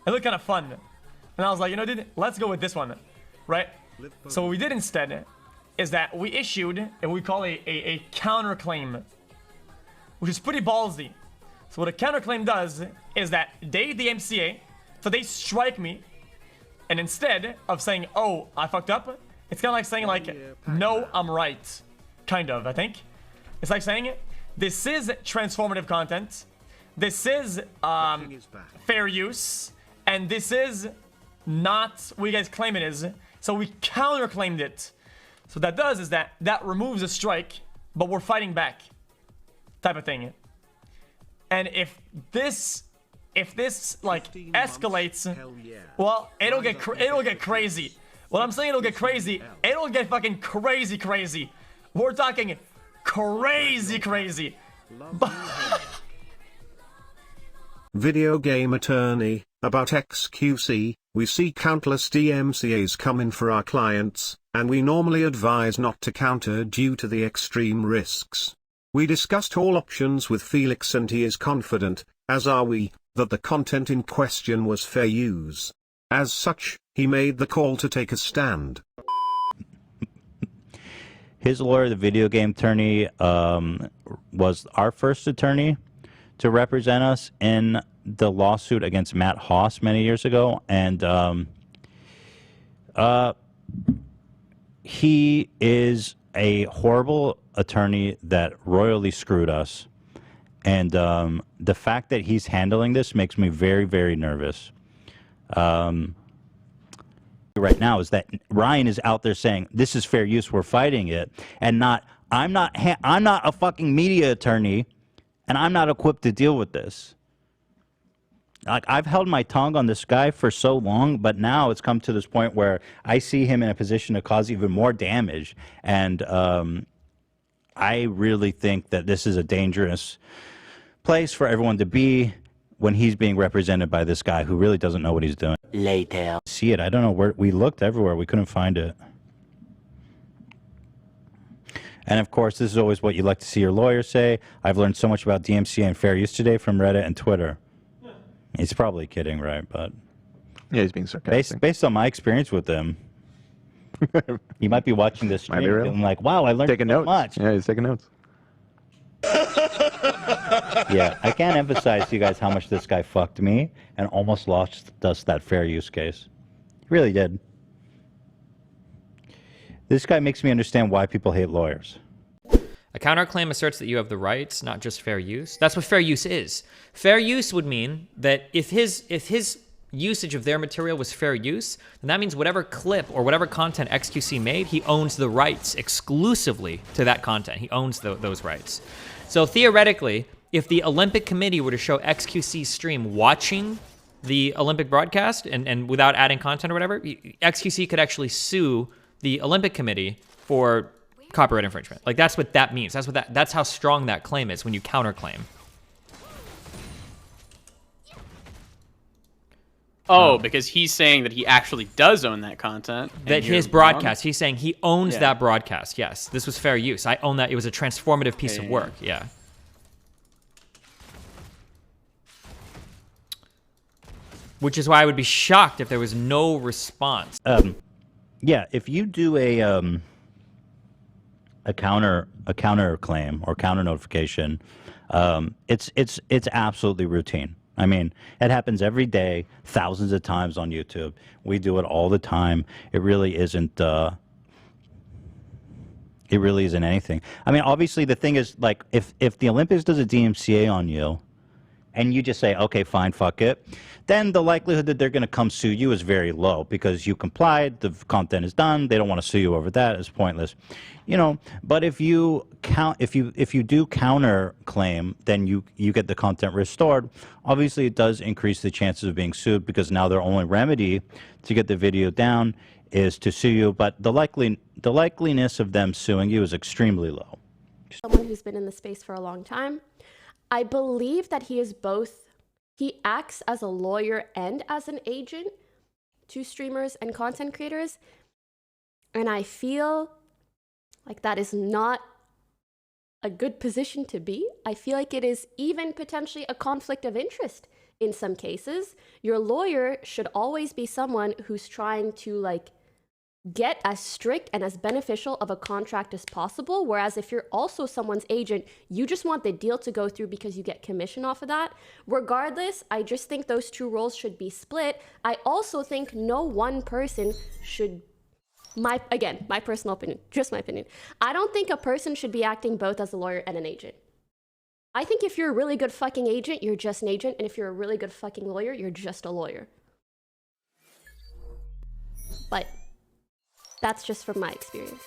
It looked kind of fun. And I was like, you know, dude, let's go with this one, right? So what we did instead is that we issued what we call a counterclaim, which is pretty ballsy. So what a counterclaim does is that they, the DMCA, so they strike me, and instead of saying, oh, I fucked up, it's kind of like saying like, no, I'm right. Kind of, I think. It's like saying, this is transformative content, this is fair use, and this is not what you guys claim it is. So we counterclaimed it. So what that does is that removes a strike, but we're fighting back, type of thing. And if this like escalates, well, it'll get crazy. Well, I'm saying it'll get crazy. It'll get fucking crazy. We're talking crazy. Video game attorney, about XQC, we see countless DMCAs come in for our clients, and we normally advise not to counter due to the extreme risks. We discussed all options with Felix and he is confident, as are we, that the content in question was fair use. As such, he made the call to take a stand. His lawyer, the video game attorney, was our first attorney to represent us in the lawsuit against Matt Haas many years ago, and he is a horrible attorney that royally screwed us, and the fact that he's handling this makes me very nervous. Right now is that Ryan is out there saying this is fair use, we're fighting it, and not I'm not a fucking media attorney, and I'm not equipped to deal with this. Like, I've held my tongue on this guy for so long, but now it's come to this point where I see him in a position to cause even more damage, and I really think that this is a dangerous place for everyone to be when he's being represented by this guy who really doesn't know what he's doing. Later. See it. I don't know where. We looked everywhere. We couldn't find it. And of course, this is always what you like to see your lawyer say. I've learned so much about DMCA and fair use today from Reddit and Twitter. He's probably kidding, right? But yeah, he's being sarcastic. Based on my experience with him, he might be watching this stream feeling like, wow, I learned so much. Yeah, he's taking notes. Yeah, I can't emphasize to you guys how much this guy fucked me and almost lost us that fair use case. He really did. This guy makes me understand why people hate lawyers. A counterclaim asserts that you have the rights, not just fair use. That's what fair use is. Fair use would mean that if his usage of their material was fair use, then that means whatever clip or whatever content XQC made, he owns the rights exclusively to that content. He owns those rights. So theoretically, if the Olympic Committee were to show XQC's stream watching the Olympic broadcast and without adding content or whatever, XQC could actually sue the Olympic Committee for copyright infringement. Like, that's what that means. That's how strong that claim is when you counterclaim. Oh, because he's saying that he actually does own that content. That his broadcast, he's saying he owns that broadcast. Yes, this was fair use. I own that. It was a transformative piece of work. Yeah. Which is why I would be shocked if there was no response. Yeah, if you do a counter claim or counter notification, it's absolutely routine. I mean, it happens every day, thousands of times on YouTube. We do it all the time. It really isn't. It really isn't anything. I mean, obviously, the thing is, like, if the Olympics does a DMCA on you, and you just say, okay, fine, fuck it, then the likelihood that they're going to come sue you is very low because you complied, the content is done, they don't want to sue you over that, it's pointless. You know, but if you do counter claim, then you get the content restored. Obviously, it does increase the chances of being sued because now their only remedy to get the video down is to sue you, but the likeliness of them suing you is extremely low. Someone who's been in the space for a long time. I believe that he is both, he acts as a lawyer and as an agent to streamers and content creators. And I feel like that is not a good position to be. I feel like it is even potentially a conflict of interest in some cases. Your lawyer should always be someone who's trying to like get as strict and as beneficial of a contract as possible. Whereas if you're also someone's agent, you just want the deal to go through because you get commission off of that. Regardless, I just think those two roles should be split. I also think no one person should, my personal opinion, just my opinion. I don't think a person should be acting both as a lawyer and an agent. I think if you're a really good fucking agent, you're just an agent. And if you're a really good fucking lawyer, you're just a lawyer. But that's just from my experience.